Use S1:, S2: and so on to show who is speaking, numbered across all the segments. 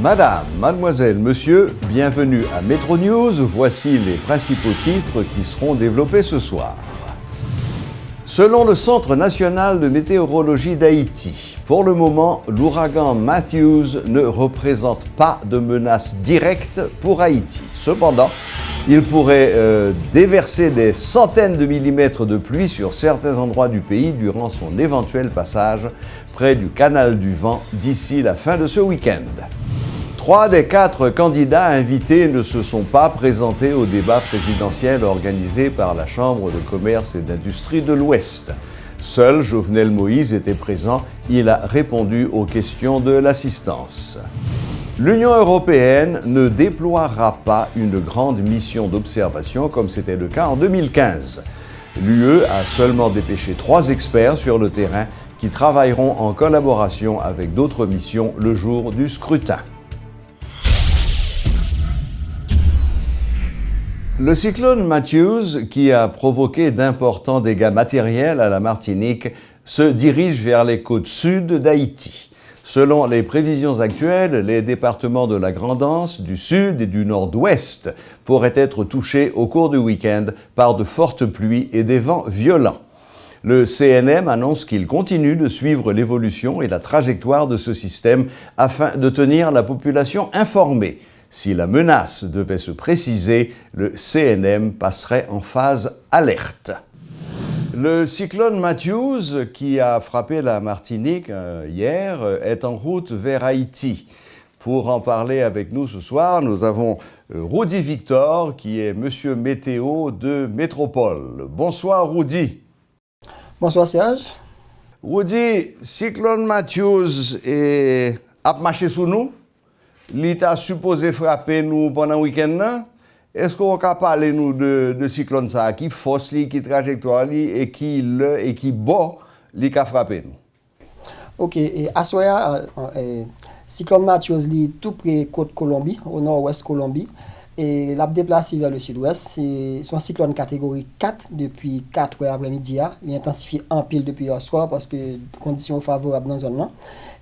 S1: Madame, mademoiselle, monsieur, bienvenue à Metro News. Voici les principaux titres qui seront développés ce soir. Selon le Centre national de météorologie d'Haïti, pour le moment, l'ouragan Matthews ne représente pas de menace directe pour Haïti. Cependant, il pourrait déverser des centaines de millimètres de pluie sur certains endroits du pays durant son éventuel passage près du canal du Vent d'ici la fin de ce week-end. 3 des 4 candidats invités ne se sont pas présentés au débat présidentiel organisé par la Chambre de commerce et d'industrie de l'Ouest. Seul Jovenel Moïse était présent, il a répondu aux questions de l'assistance. L'Union européenne ne déploiera pas une grande mission d'observation comme c'était le cas en 2015. L'UE a seulement dépêché 3 experts sur le terrain qui travailleront en collaboration avec d'autres missions le jour du scrutin. Le cyclone Matthews, qui a provoqué d'importants dégâts matériels à la Martinique, se dirige vers les côtes sud d'Haïti. Selon les prévisions actuelles, les départements de la Grande-Anse, du sud et du nord-ouest pourraient être touchés au cours du week-end par de fortes pluies et des vents violents. Le CNM annonce qu'il continue de suivre l'évolution et la trajectoire de ce système afin de tenir la population informée. Si la menace devait se préciser, le CNM passerait en phase alerte. Le cyclone Matthews, qui a frappé la Martinique hier, est en route vers Haïti. Pour en parler avec nous ce soir, nous avons Rudy Victor, qui est Monsieur Météo de Métropole. Bonsoir Rudy.
S2: Bonsoir Serge.
S1: Rudy, cyclone Matthews a marché sous nous? L'État supposé frapper nous pendant le week-end. Est-ce qu'on peut parler nous de cyclone ça, qui force, qui trajectoire, et qui bord, qui a frappé nous?
S2: Ok, et à soir, cyclone Matthews li tout près côte Colombie, au nord-ouest Colombie, et l'a déplacé vers le sud-ouest. C'est son cyclone catégorie 4 depuis 4 heures après-midi. Il intensifie en pile depuis hier soir parce que conditions favorables dans la zone.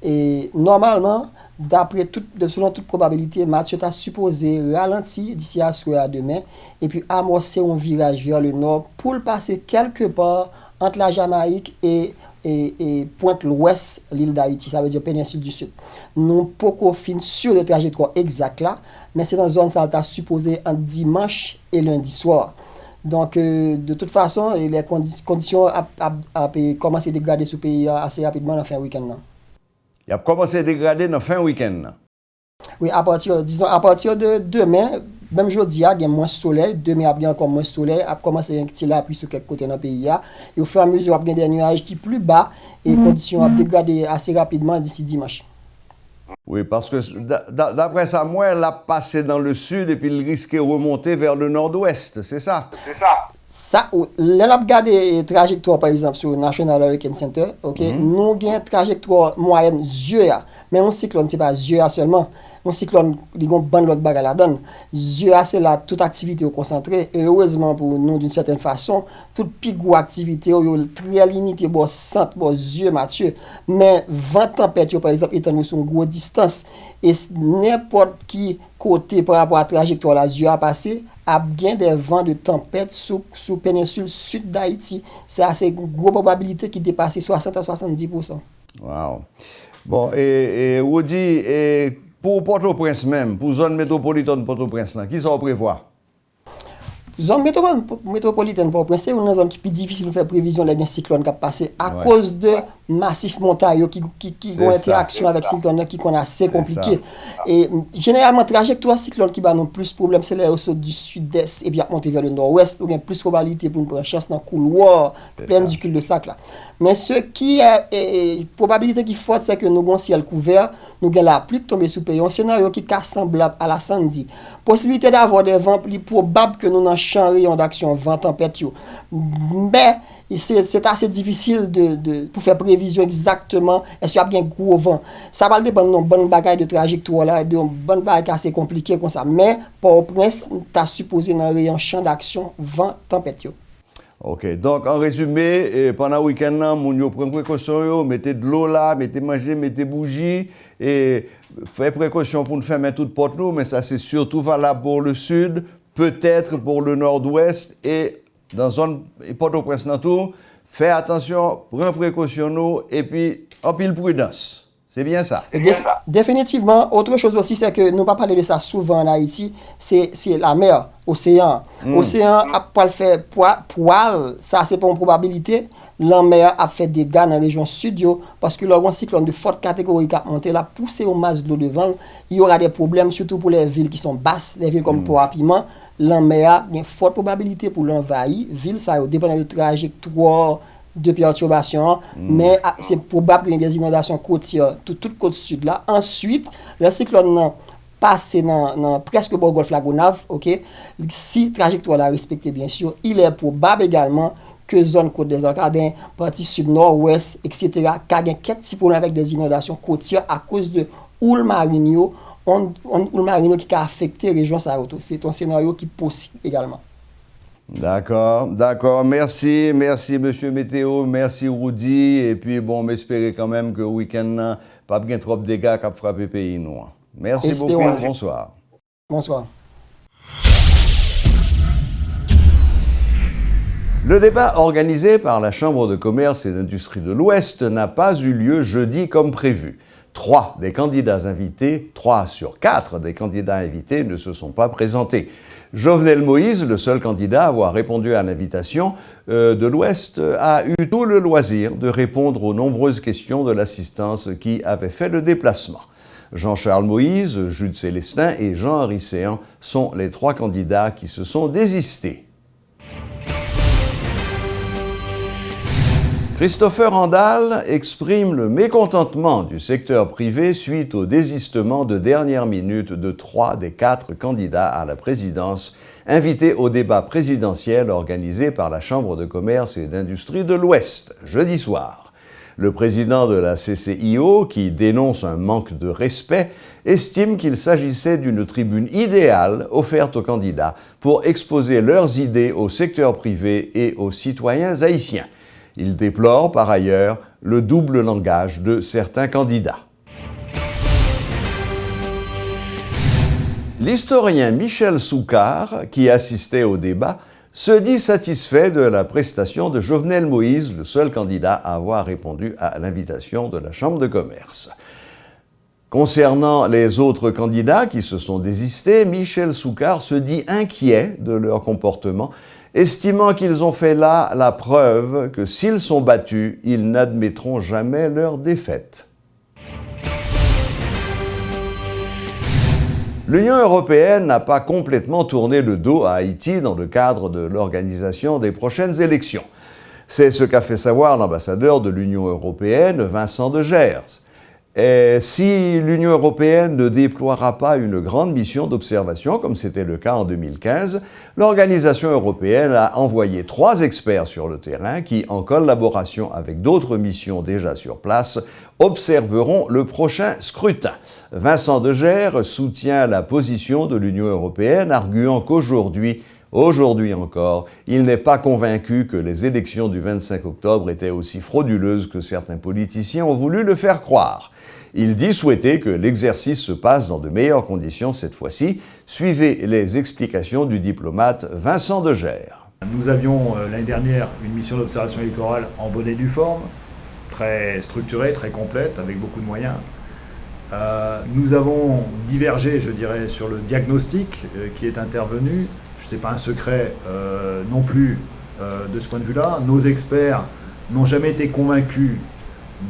S2: Et normalement, selon toute probabilité, Mathieu a supposé ralentir d'ici à soir à demain et puis amorcer un virage vers le nord pour le passer quelque part entre la Jamaïque et pointe l'ouest l'île d'Haïti, ça veut dire péninsule du Sud. Nous pas fin sur le trajectoire exact là, mais c'est dans une zone ça a supposé entre dimanche et lundi soir. Donc, de toute façon, les conditions ont commencé à dégrader ce pays assez rapidement dans fin week-end.
S1: Il a commencé à dégrader dans fin week-end.
S2: Oui, à partir de demain, même jeudi, il y a moins de soleil. Demain, il y a encore moins de soleil. A commencé à tirer la pluie sur quelques côtés dans le pays. Et au fur et à mesure, il y a des nuages qui sont plus bas et les conditions ont dégradé assez rapidement d'ici dimanche.
S1: Oui, parce que d'après ça, moi, elle a passé dans le sud et puis il risquait de remonter vers le nord-ouest, c'est ça? C'est ça.
S2: Ça, là, on a regardé la trajectoire, par exemple, sur le National Hurricane Center. Nous avons une trajectoire moyenne ZUA, mais un cyclone, ce n'est pas ZUA seulement. Un cyclone, il y a une bonne autre bagarre là-dedans. ZUA, c'est là toute activité concentrée. Et heureusement pour nous, d'une certaine façon, toute plus grosse activité, très limitée, bon centre, bon ZUA, Mathieu. Mais 20 tempêtes, par exemple, étant sur une grosse distance, et n'importe qui côté par rapport à la trajectoire la ZUA a passé, a bien des vents de tempête sous péninsule sud d'Haïti. C'est assez une grosse probabilité qui dépasse 60 à 70%.
S1: Wow. Bon, et Rudy, pour Port-au-Prince même, pour zone métropolitaine Port-au-Prince, qui ça prévoit?
S2: Zone métropolitaine Port-au-Prince, c'est une zone qui est plus difficile de faire prévision des cyclones qui a passé à cause de massifs montagneux qui ont interaction avec cyclones qui sont assez compliqués. Et généralement, trajectoire cyclone qui va non plus problème, c'est là au sud du sud-est et bien monter vers le nord-ouest, où il y a plus de probabilité pour une prendre chance dans le couloir plein du cul-de-sac là. Mais ce qui est probabilité qui est forte, c'est que nous avons un ciel couvert, nous avons la pluie tomber sous pays. Un scénario qui est semblable à la Sandy. Possibilité d'avoir des vents plus probables que nous n'en champ rayon d'action vent tempête. Mais c'est assez difficile pour faire prévision exactement est-ce qu'il y a bien gros vent. Ça va dépendre de bonne bagaille de trajectoire là, de bonne bagaille assez compliqué comme ça. Mais Port-au-Prince, tu as supposé dans rayon champ d'action vent tempête.
S1: Ok, donc en résumé, pendant le week-end, vous prenez précaution, mettez de l'eau là, mettez manger, mettez bougies, et faites précaution pour ne fermer toute porte nous, mais ça c'est surtout valable pour le sud, peut-être pour le nord-ouest, et dans la zone Port-au-Prince, faites attention, prenez précaution nous, et puis en pile prudence. C'est bien ça.
S2: Définitivement. Autre chose aussi, c'est que nous pas parler de ça souvent en Haïti, c'est la mer, océan. Océan a pas le faire poil, ça c'est pas une probabilité. La mer a fait des dégâts dans la région sud parce que leur cyclone de forte catégorie qui a monté là, poussé au masse d'eau devant, il y aura des problèmes surtout pour les villes qui sont basses, les villes comme Port-à-Piment. La mer a une forte probabilité pour l'envahir. Ville ça dépend de trajectoire de perturbation, mais c'est probable qu'il y ait des inondations côtières, toute côte sud là. Ensuite, le cyclone passe dans presque bord golfe Lagonave, ok? Si trajectoire là respectée bien sûr, il est probable également que zone côte des Arcadins, partie sud, nord-ouest, etc., qu'il y ait quelques petits problèmes avec des inondations côtières à cause de houle marino, houle marino qui a affecté la région Saroto. C'est un scénario qui est possible également.
S1: D'accord. Merci, monsieur Météo, merci Rudy. Et puis, bon, m'espérer quand même que le week-end, pas bien trop de dégâts qui frappent le pays, nous. Merci beaucoup, bonsoir.
S2: Bonsoir.
S1: Le débat organisé par la Chambre de commerce et d'industrie de l'Ouest n'a pas eu lieu jeudi comme prévu. 3 sur 4 des candidats invités ne se sont pas présentés. Jovenel Moïse, le seul candidat à avoir répondu à l'invitation de l'Ouest, a eu tout le loisir de répondre aux nombreuses questions de l'assistance qui avait fait le déplacement. Jean-Charles Moïse, Jude Célestin et Jean-Henri Séan sont les 3 candidats qui se sont désistés. Christopher Randall exprime le mécontentement du secteur privé suite au désistement de dernière minute de 3 des 4 candidats à la présidence invités au débat présidentiel organisé par la Chambre de commerce et d'industrie de l'Ouest jeudi soir. Le président de la CCIO, qui dénonce un manque de respect, estime qu'il s'agissait d'une tribune idéale offerte aux candidats pour exposer leurs idées au secteur privé et aux citoyens haïtiens. Il déplore par ailleurs le double langage de certains candidats. L'historien Michel Soucard, qui assistait au débat, se dit satisfait de la prestation de Jovenel Moïse, le seul candidat à avoir répondu à l'invitation de la Chambre de commerce. Concernant les autres candidats qui se sont désistés, Michel Soucard se dit inquiet de leur comportement, estimant qu'ils ont fait là la preuve que s'ils sont battus, ils n'admettront jamais leur défaite. L'Union européenne n'a pas complètement tourné le dos à Haïti dans le cadre de l'organisation des prochaines élections. C'est ce qu'a fait savoir l'ambassadeur de l'Union européenne, Vincent de Gers. Et si l'Union européenne ne déploiera pas une grande mission d'observation, comme c'était le cas en 2015, l'organisation européenne a envoyé 3 experts sur le terrain qui, en collaboration avec d'autres missions déjà sur place, observeront le prochain scrutin. Vincent de Gers soutient la position de l'Union européenne, arguant qu'aujourd'hui encore, il n'est pas convaincu que les élections du 25 octobre étaient aussi frauduleuses que certains politiciens ont voulu le faire croire. Il dit souhaiter que l'exercice se passe dans de meilleures conditions cette fois-ci. Suivez les explications du diplomate Vincent de Gers.
S3: Nous avions l'année dernière une mission d'observation électorale en bonne et due forme, très structurée, très complète, avec beaucoup de moyens. Nous avons divergé, je dirais, sur le diagnostic qui est intervenu. Ce n'est pas un secret non plus de ce point de vue-là. Nos experts n'ont jamais été convaincus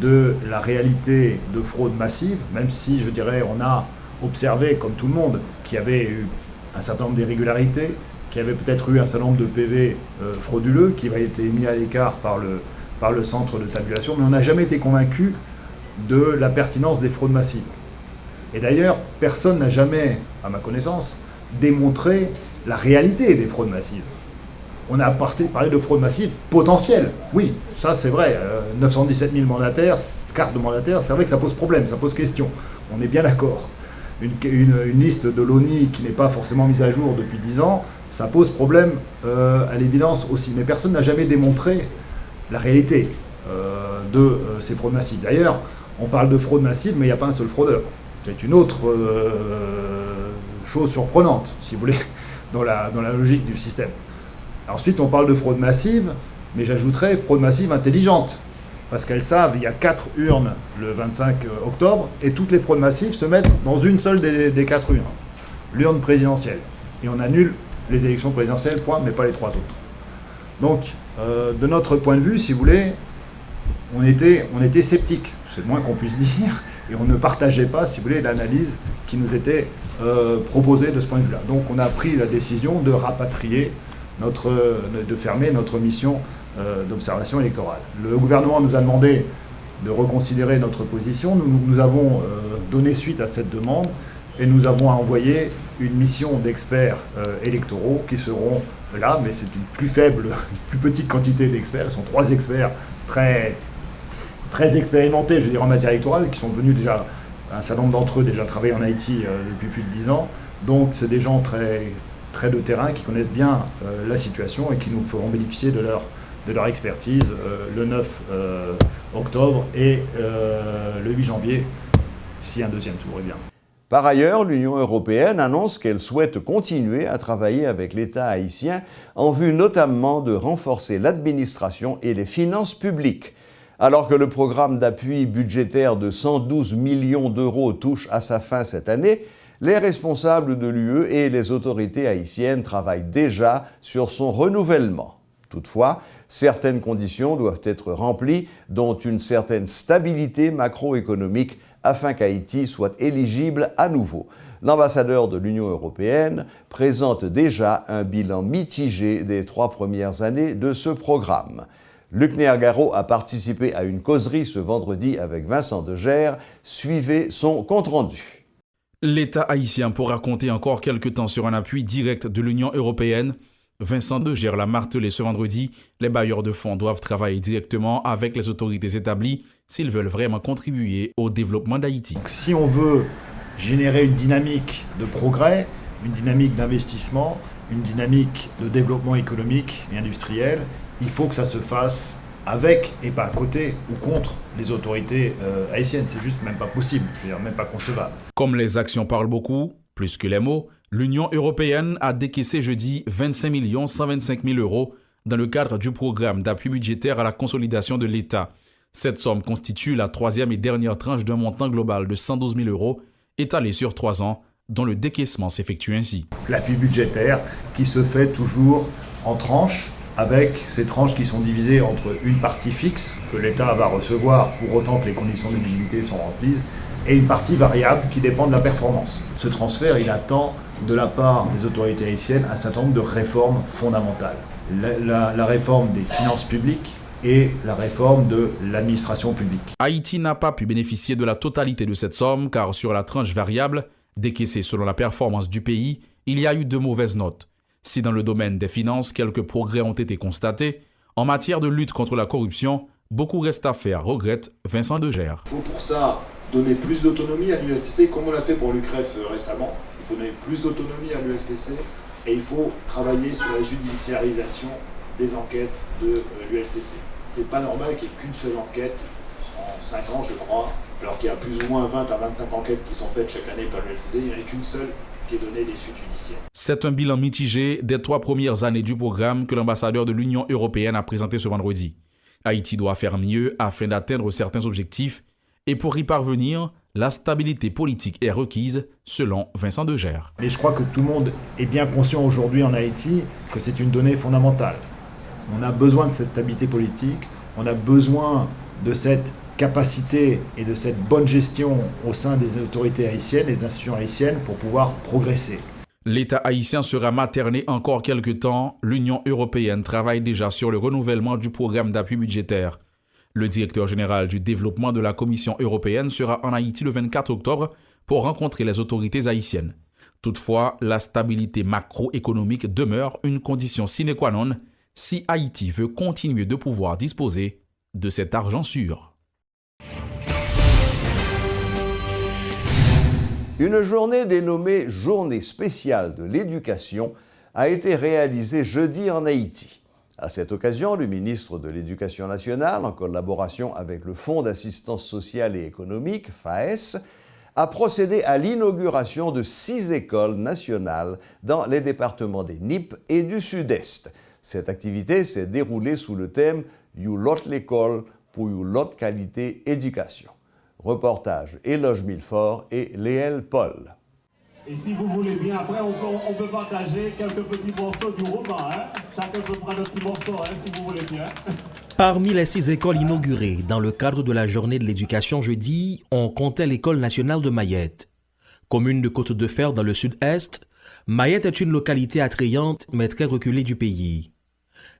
S3: de la réalité de fraude massive, même si, je dirais, on a observé, comme tout le monde, qu'il y avait eu un certain nombre d'irrégularités, qu'il y avait peut-être eu un certain nombre de PV frauduleux qui avaient été mis à l'écart par le centre de tabulation, mais on n'a jamais été convaincu de la pertinence des fraudes massives. Et d'ailleurs, personne n'a jamais, à ma connaissance, démontré la réalité des fraudes massives. On a parlé de fraude massive potentielle. Oui, ça c'est vrai. 917 000 mandataires, cartes de mandataires, c'est vrai que ça pose problème, ça pose question. On est bien d'accord. Une liste de l'ONI qui n'est pas forcément mise à jour depuis 10 ans, ça pose problème à l'évidence aussi. Mais personne n'a jamais démontré la réalité de ces fraudes massives. D'ailleurs, on parle de fraude massive, mais il n'y a pas un seul fraudeur. C'est une autre chose surprenante, si vous voulez, dans la logique du système. Ensuite, on parle de fraude massive, mais j'ajouterais fraude massive intelligente. Parce qu'elles savent, il y a 4 urnes le 25 octobre, et toutes les fraudes massives se mettent dans une seule des 4 urnes, l'urne présidentielle. Et on annule les élections présidentielles, point, mais pas les 3 autres. Donc, de notre point de vue, si vous voulez, on était sceptiques, c'est le moins qu'on puisse dire, et on ne partageait pas, si vous voulez, l'analyse qui nous était proposée de ce point de vue-là. Donc, on a pris la décision de rapatrier de fermer notre mission d'observation électorale. Le gouvernement nous a demandé de reconsidérer notre position. Nous avons donné suite à cette demande et nous avons envoyé une mission d'experts électoraux qui seront là, mais c'est une plus faible, plus petite quantité d'experts. Ce sont 3 experts très expérimentés, je veux dire, en matière électorale, qui sont venus déjà, un certain nombre d'entre eux déjà travailler en Haïti depuis plus de 10 ans. Donc c'est des gens très de terrain qui connaissent bien la situation et qui nous feront bénéficier de leur expertise le 9 octobre et le 8 janvier, si un deuxième tour est bien.
S1: Par ailleurs, l'Union européenne annonce qu'elle souhaite continuer à travailler avec l'État haïtien en vue notamment de renforcer l'administration et les finances publiques. Alors que le programme d'appui budgétaire de 112 millions d'euros touche à sa fin cette année, les responsables de l'UE et les autorités haïtiennes travaillent déjà sur son renouvellement. Toutefois, certaines conditions doivent être remplies, dont une certaine stabilité macroéconomique afin qu'Haïti soit éligible à nouveau. L'ambassadeur de l'Union européenne présente déjà un bilan mitigé des 3 premières années de ce programme. Luc Néagaro a participé à une causerie ce vendredi avec Vincent Degère. Suivez son compte-rendu.
S4: L'État haïtien pourra compter encore quelque temps sur un appui direct de l'Union européenne. Vincent Degère l'a martelé ce vendredi, les bailleurs de fonds doivent travailler directement avec les autorités établies s'ils veulent vraiment contribuer au développement d'Haïti.
S3: Si on veut générer une dynamique de progrès, une dynamique d'investissement, une dynamique de développement économique et industriel, il faut que ça se fasse avec et pas à côté ou contre les autorités haïtiennes. C'est juste même pas possible, je veux dire même pas concevable.
S4: Comme les actions parlent beaucoup, plus que les mots, l'Union européenne a décaissé jeudi 25 125 000 euros dans le cadre du programme d'appui budgétaire à la consolidation de l'État. Cette somme constitue la 3e et dernière tranche d'un montant global de 112 000 euros étalé sur 3 ans, dont le décaissement s'effectue ainsi.
S3: L'appui budgétaire qui se fait toujours en tranches, avec ces tranches qui sont divisées entre une partie fixe que l'État va recevoir pour autant que les conditions d'éligibilité sont remplies, et une partie variable qui dépend de la performance. Ce transfert, il attend de la part des autorités haïtiennes un certain nombre de réformes fondamentales. La réforme des finances publiques et la réforme de l'administration publique.
S4: Haïti n'a pas pu bénéficier de la totalité de cette somme car sur la tranche variable, décaissée selon la performance du pays, il y a eu de mauvaises notes. Si dans le domaine des finances, quelques progrès ont été constatés, en matière de lutte contre la corruption, beaucoup reste à faire, regrette Vincent Degère.
S5: Il faut pour ça donner plus d'autonomie à l'ULCC, comme on l'a fait pour l'UCREF récemment. Il faut donner plus d'autonomie à l'ULCC et il faut travailler sur la judiciarisation des enquêtes de l'ULCC. C'est pas normal qu'il n'y ait qu'une seule enquête en 5 ans, je crois, alors qu'il y a plus ou moins 20 à 25 enquêtes qui sont faites chaque année par l'ULCC, il n'y en a qu'une seule qui est donnée des suites judiciaires.
S4: C'est un bilan mitigé des 3 premières années du programme que l'ambassadeur de l'Union européenne a présenté ce vendredi. Haïti doit faire mieux afin d'atteindre certains objectifs et pour y parvenir, la stabilité politique est requise, selon Vincent Degère.
S3: Mais je crois que tout le monde est bien conscient aujourd'hui en Haïti que c'est une donnée fondamentale. On a besoin de cette stabilité politique, on a besoin de cette capacité et de cette bonne gestion au sein des autorités haïtiennes et des institutions haïtiennes pour pouvoir progresser.
S4: L'État haïtien sera materné encore quelques temps. L'Union européenne travaille déjà sur le renouvellement du programme d'appui budgétaire. Le directeur général du développement de la Commission européenne sera en Haïti le 24 octobre pour rencontrer les autorités haïtiennes. Toutefois, la stabilité macroéconomique demeure une condition sine qua non si Haïti veut continuer de pouvoir disposer de cet argent sûr.
S1: Une journée dénommée Journée spéciale de l'éducation a été réalisé jeudi en Haïti. À cette occasion, le ministre de l'Éducation nationale, en collaboration avec le Fonds d'assistance sociale et économique, FAES, a procédé à l'inauguration de 6 écoles nationales dans les départements des NIP et du Sud-Est. Cette activité s'est déroulée sous le thème « You lot l'école pour you lot qualité éducation ». Reportage Éloge Milfort et Léel Paul.
S6: Et si vous voulez bien, après, on peut partager quelques petits morceaux du roman. Hein? Chacun peut prendre un petit morceau, hein, si vous voulez bien.
S7: Parmi les 6 écoles inaugurées dans le cadre de la journée de l'éducation jeudi, on comptait l'école nationale de Mayette. Commune de Côte-de-Fer dans le sud-est, Mayette est une localité attrayante mais très reculée du pays.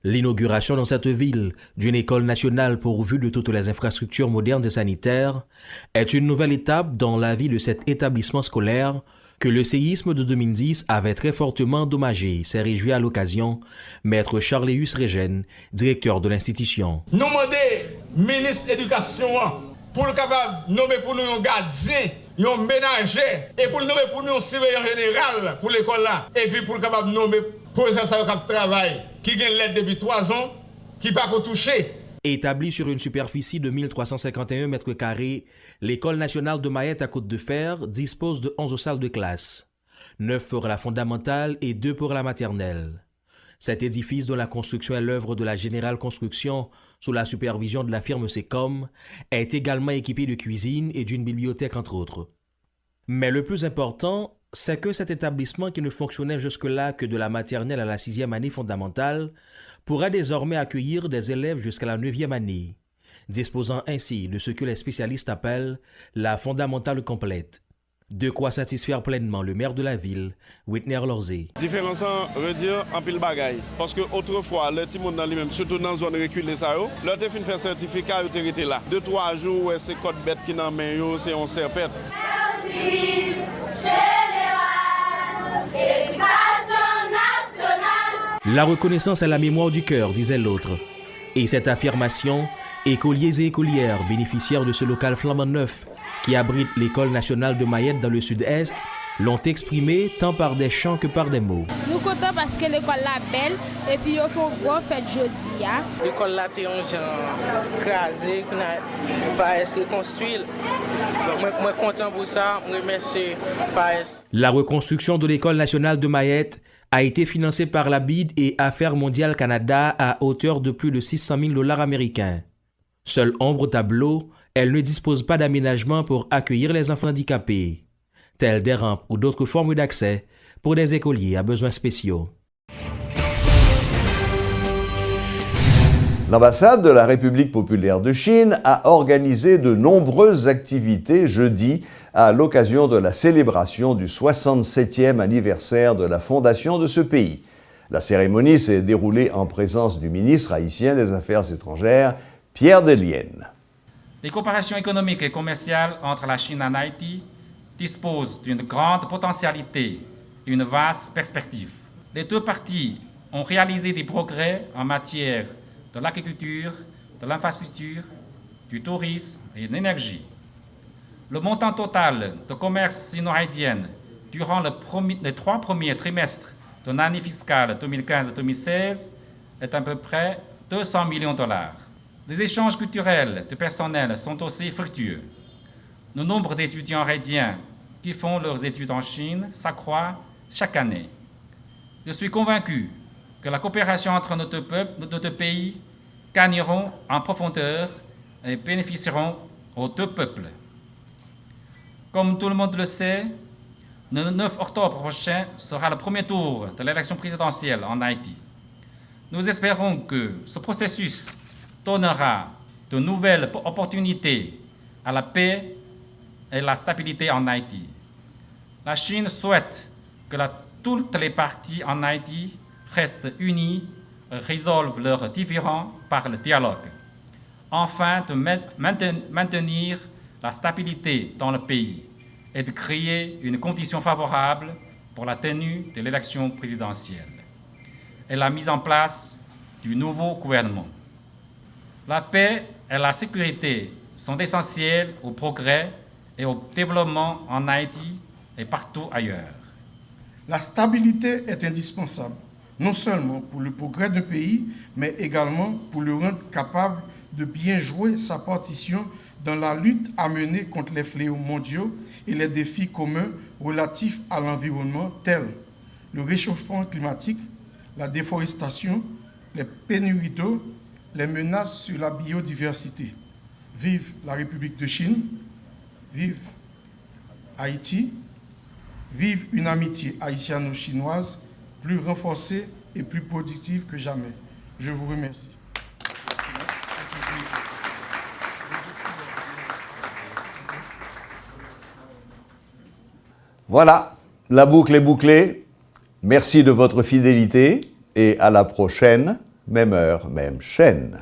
S7: L'inauguration dans cette ville d'une école nationale pourvue de toutes les infrastructures modernes et sanitaires est une nouvelle étape dans la vie de cet établissement scolaire que le séisme de 2010 avait très fortement endommagé, s'est réjoui à l'occasion Maître Charléus Régène, directeur de l'institution.
S8: Nous demandons ministre de l'Éducation pour le capable de nommer pour nous un gardien, un ménager, et pour le nommer pour nous un surveillant général pour l'école là, et puis pour le capable de nommer professeur de travail qui gagne l'aide depuis 3 ans, qui ne peut pas toucher.
S7: Établie sur une superficie de 1351 mètres carrés, l'École nationale de Mayette à Côte-de-Fer dispose de 11 salles de classe, 9 pour la fondamentale et 2 pour la maternelle. Cet édifice, dont la construction est l'œuvre de la Générale Construction sous la supervision de la firme Secom, est également équipé de cuisine et d'une bibliothèque entre autres. Mais le plus important, c'est que cet établissement qui ne fonctionnait jusque-là que de la maternelle à la 6e année fondamentale pourra désormais accueillir des élèves jusqu'à la 9e année, disposant ainsi de ce que les spécialistes appellent la fondamentale complète. De quoi satisfaire pleinement le maire de la ville, Whitner Lorzé.
S9: Différence veut dire en pile bagaille. Parce que autrefois, le petit monde dans lui-même, surtout dans la zone reculée, leur te fin faire certificat, ils étaient là. 2-3 jours, c'est code bête qui n'en met, c'est un serpent.
S10: Merci, général, éducation nationale.
S7: La reconnaissance à la mémoire du cœur, disait l'autre. Et cette affirmation, écoliers et écolières bénéficiaires de ce local flambant neuf qui abrite l'école nationale de Mayette dans le sud-est, l'ont exprimé tant par des chants que par des mots.
S11: Nous sommes contents parce que l'école est belle et puis ils font une grande fête jeudi.
S12: L'école là, c'est un genre crasé, qui va se reconstruire. Donc, je suis content pour ça, je remercie FAES.
S7: La reconstruction de l'école nationale de Mayette a été financée par la BID et Affaires mondiales Canada à hauteur de plus de 600 000 $ américains. Seule ombre au tableau, elle ne dispose pas d'aménagement pour accueillir les enfants handicapés, tels des rampes ou d'autres formes d'accès pour des écoliers à besoins spéciaux.
S1: L'ambassade de la République populaire de Chine a organisé de nombreuses activités jeudi à l'occasion de la célébration du 67e anniversaire de la fondation de ce pays. La cérémonie s'est déroulée en présence du ministre haïtien des Affaires étrangères, Pierre Delienne.
S13: Les coopérations économiques et commerciales entre la Chine et Haïti disposent d'une grande potentialité et une vaste perspective. Les 2 parties ont réalisé des progrès en matière de l'agriculture, de l'infrastructure, du tourisme et de l'énergie. Le montant total de commerce sino-haïtien durant les 3 premiers trimestres de l'année fiscale 2015-2016 est à peu près 200 millions $. Les échanges culturels de personnel sont aussi fructueux. Le nombre d'étudiants haïtiens qui font leurs études en Chine s'accroît chaque année. Je suis convaincu que la coopération entre nos 2 pays gagneront en profondeur et bénéficieront aux 2 peuples. Comme tout le monde le sait, le 9 octobre prochain sera le premier tour de l'élection présidentielle en Haïti. Nous espérons que ce processus donnera de nouvelles opportunités à la paix et la stabilité en Haïti. La Chine souhaite que toutes les parties en Haïti restent unies et résolvent leurs différends par le dialogue, afin de maintenir la stabilité dans le pays et de créer une condition favorable pour la tenue de l'élection présidentielle et la mise en place du nouveau gouvernement. La paix et la sécurité sont essentielles au progrès et au développement en Haïti et partout ailleurs.
S14: La stabilité est indispensable, non seulement pour le progrès d'un pays, mais également pour le rendre capable de bien jouer sa partition dans la lutte à mener contre les fléaux mondiaux et les défis communs relatifs à l'environnement tels le réchauffement climatique, la déforestation, les pénuries d'eau, les menaces sur la biodiversité. Vive la République de Chine, vive Haïti, vive une amitié haïtiano-chinoise plus renforcée et plus productive que jamais. Je vous remercie.
S1: Voilà, la boucle est bouclée. Merci de votre fidélité et à la prochaine, même heure, même chaîne.